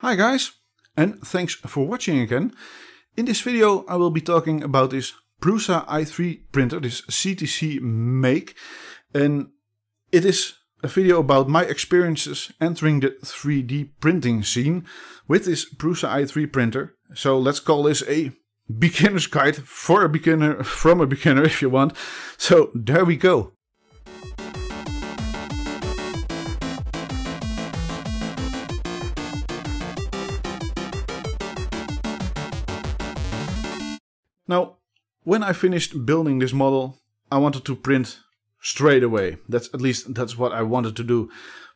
Hi guys, and thanks for watching again. In this video I will be talking about this Prusa i3 printer, this CTC make, and it is a video about my experiences entering the 3D printing scene with this Prusa i3 printer. So let's call this a beginner's guide for a beginner, from a beginner if you want. So there we go. Now, when I finished building this model, I wanted to print straight away. That's what I wanted to do.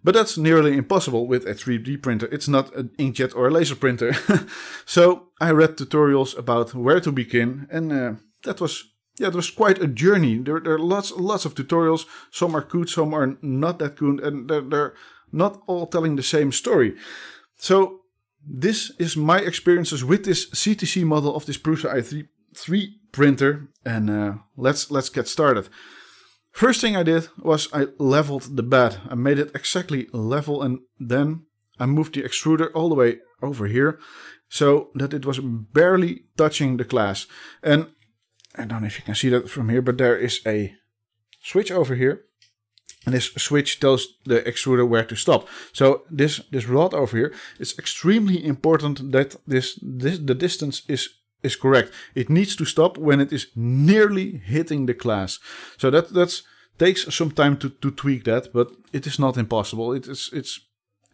But that's nearly impossible with a 3D printer. It's not an inkjet or a laser printer. So I read tutorials about where to begin, and it was quite a journey. There are lots of tutorials. Some are good, some are not that good, and they're not all telling the same story. So this is my experiences with this CTC model of this Prusa i3 printer, and let's get started. First thing I did was I leveled the bed. I made it exactly level, and then I moved the extruder all the way over here so that it was barely touching the glass. And I don't know if you can see that from here, but there is a switch over here, and this switch tells the extruder where to stop. So this rod over here, it's extremely important that the distance is correct. It needs to stop when it is nearly hitting the glass. So that takes some time to tweak that, but it is not impossible. It's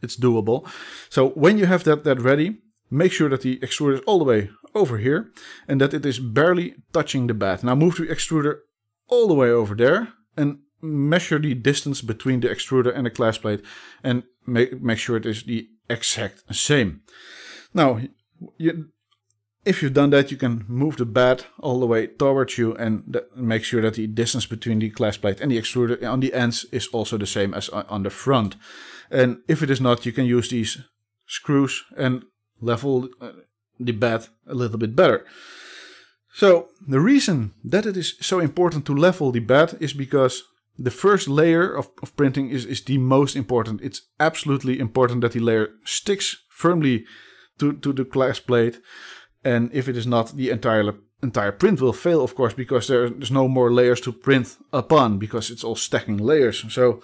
doable. So when you have that ready, make sure that the extruder is all the way over here and that it is barely touching the bed. Now move the extruder all the way over there and measure the distance between the extruder and the glass plate, and make sure it is the exact same. Now if you've done that, you can move the bed all the way towards you and make sure that the distance between the glass plate and the extruder on the ends is also the same as on the front. And if it is not, you can use these screws and level the bed a little bit better. So the reason that it is so important to level the bed is because the first layer of printing is the most important. It's absolutely important that the layer sticks firmly to the glass plate. And if it is not, the entire print will fail, of course, because there's no more layers to print upon, because it's all stacking layers. So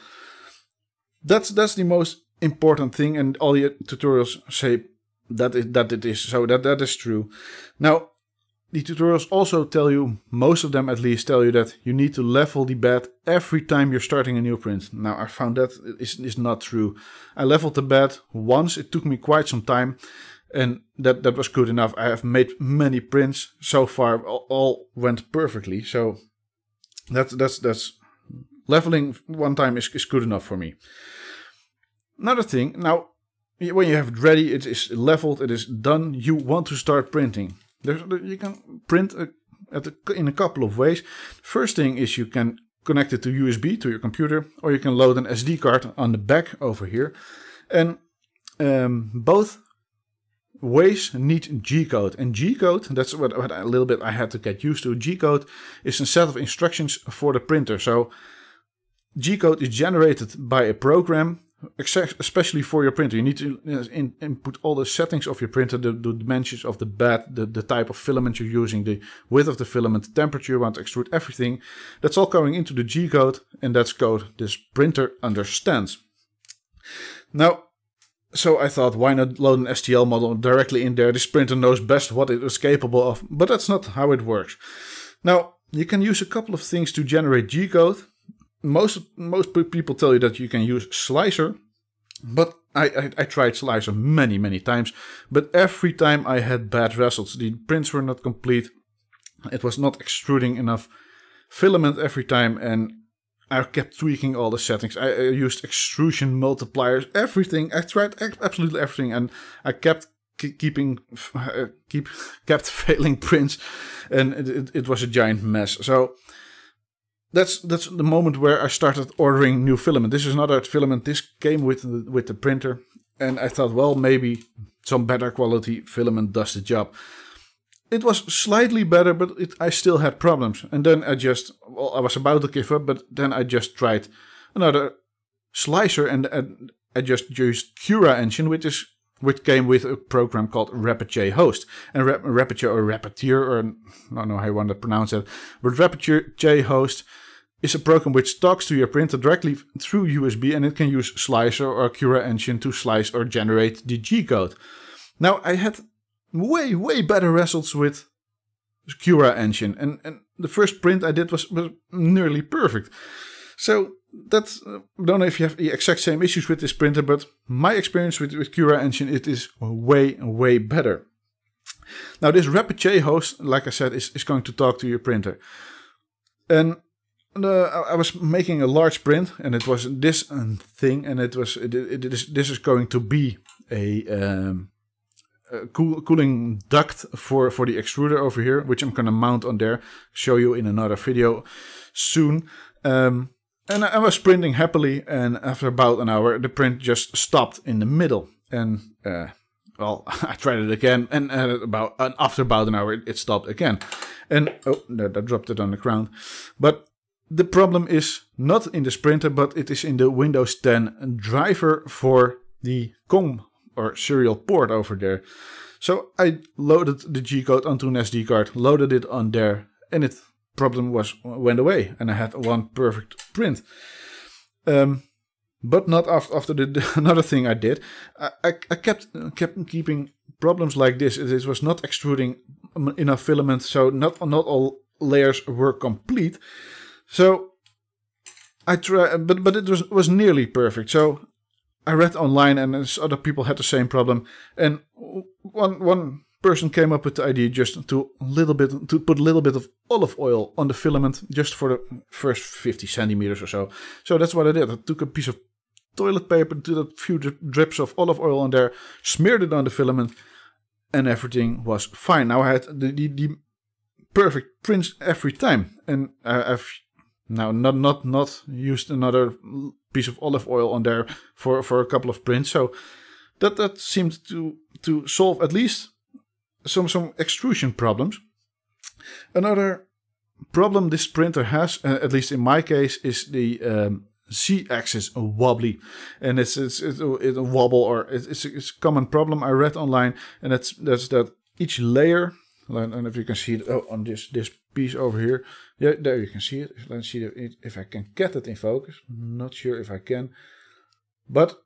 that's the most important thing, and all the tutorials say that it is. So that is true. Now, the tutorials also tell you, most of them at least, tell you that you need to level the bed every time you're starting a new print. Now, I found that is not true. I leveled the bed once. It took me quite some time. And that was good enough. I have made many prints so far, all went perfectly. So that's leveling one time is good enough for me. Another thing, now when you have it ready, it is leveled, it is done. You want to start printing. You can print in a couple of ways. First thing is you can connect it to USB to your computer, or you can load an SD card on the back over here, and both ways need G-code, and G-code, that's what a little bit I had to get used to. G-code is a set of instructions for the printer. So G-code is generated by a program, especially for your printer. You need to input all the settings of your printer, the dimensions of the bed, the type of filament you're using, the width of the filament, the temperature you want to extrude, everything. That's all going into the G-code, and that's code this printer understands. Now, so I thought, why not load an STL model directly in there? This printer knows best what it is capable of, but that's not how it works. Now, you can use a couple of things to generate G-code. Most people tell you that you can use Slicer, but I tried Slicer many times, but every time I had bad results. The prints were not complete. It was not extruding enough filament every time, and I kept tweaking all the settings. I used extrusion multipliers, everything. I tried absolutely everything, and I kept kept failing prints, and it was a giant mess. So that's the moment where I started ordering new filament. This is another filament. This came with the printer, and I thought, well, maybe some better quality filament does the job. It was slightly better, but I still had problems. And then I was about to give up, but then I just tried another Slicer, and I just used Cura Engine, which is which came with a program called RapidJHost. And Rapid or Rapidtier, or I don't know how you want to pronounce it, but RapidJHost is a program which talks to your printer directly through USB, and it can use Slicer or Cura Engine to slice or generate the G-code. Now, I had way better results with Cura Engine, and the first print I did was nearly perfect. So that's, I don't know if you have the exact same issues with this printer, but my experience with Cura Engine, it is way better. Now this RapidJHost, like I said, is going to talk to your printer. And I was making a large print, and it was this thing, and this is going to be a cooling duct for the extruder over here, which I'm going to mount on there, show you in another video soon. And I was printing happily, and after about an hour, the print just stopped in the middle. And, well, I tried it again, and after about an hour, it stopped again. And, oh, I dropped it on the ground. But the problem is not in this printer, but it is in the Windows 10 driver for the COM, or serial port over there. So I loaded the G-code onto an SD card, loaded it on there, and it problem went away, and I had one perfect print. But not after another thing I did. I kept keeping problems like this. It was not extruding enough filament, so not all layers were complete. So I tried, but it was nearly perfect. So I read online, and other people had the same problem, and one person came up with the idea just to put a little bit of olive oil on the filament just for the first 50 centimeters or so. So that's what I did. I took a piece of toilet paper, did a few drips of olive oil on there, smeared it on the filament, and everything was fine. Now I had the perfect prints every time, and I've now not used another piece of olive oil on there for a couple of prints. So that seemed to solve at least some extrusion problems. Another problem this printer has, at least in my case, is the Z-axis wobbly, and it's a wobble, or it's a common problem I read online, and that's that each layer. I don't know if you can see it on this piece over here. Yeah, there you can see it. Let's see if I can get it in focus. Not sure if I can, but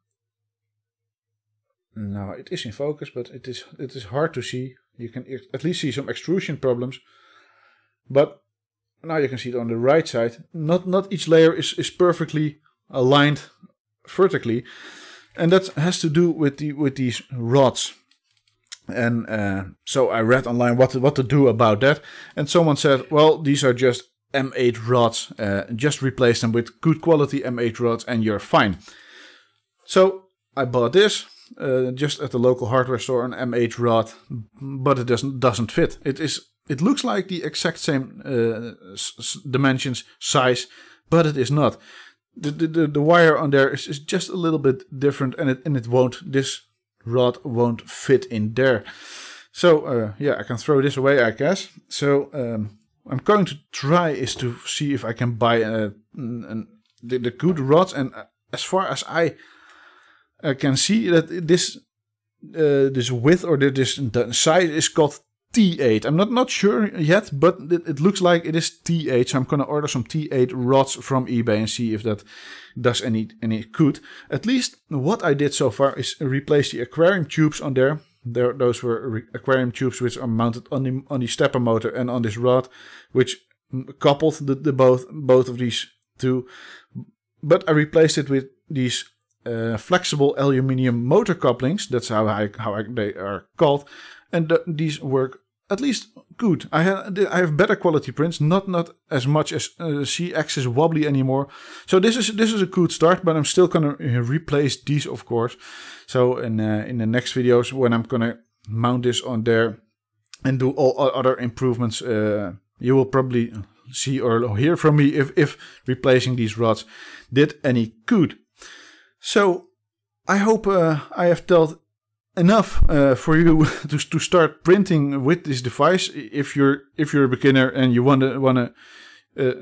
no, it is in focus, but it is hard to see. You can at least see some extrusion problems, but now you can see it on the right side. Not each layer is perfectly aligned vertically, and that has to do with these rods. And so I read online what to do about that, and someone said, well, these are just M8 rods. Just replace them with good quality M8 rods, and you're fine. So I bought this. Just at the local hardware store, an M8 rod, but it doesn't fit. It looks like the exact same dimensions, size, but it is not. The wire on there is just a little bit different, and this rod won't fit in there. So yeah, I can throw this away, I guess. So I'm going to try is to see if I can buy the good rods, and as far as I can see that this width, or this size, is called T8. I'm not sure yet, but it looks like it is T8. So I'm gonna order some T8 rods from eBay and see if that does any good. At least what I did so far is replace the aquarium tubes on there. Those were aquarium tubes which are mounted on the stepper motor and on this rod, which coupled the both of these two. But I replaced it with these flexible aluminium motor couplings. That's how they are called, and these work at least good. I have better quality prints, not as much as Z-axis wobbly anymore. So this is a good start, but I'm still gonna replace these, of course. So in the next videos, when I'm gonna mount this on there and do all other improvements, you will probably see or hear from me if replacing these rods did any good. So I hope I have told enough for you to start printing with this device. If you're a beginner and you wanna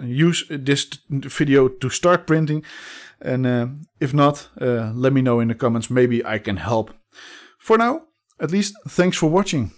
use this video to start printing, and if not, let me know in the comments. Maybe I can help. For now, at least, thanks for watching.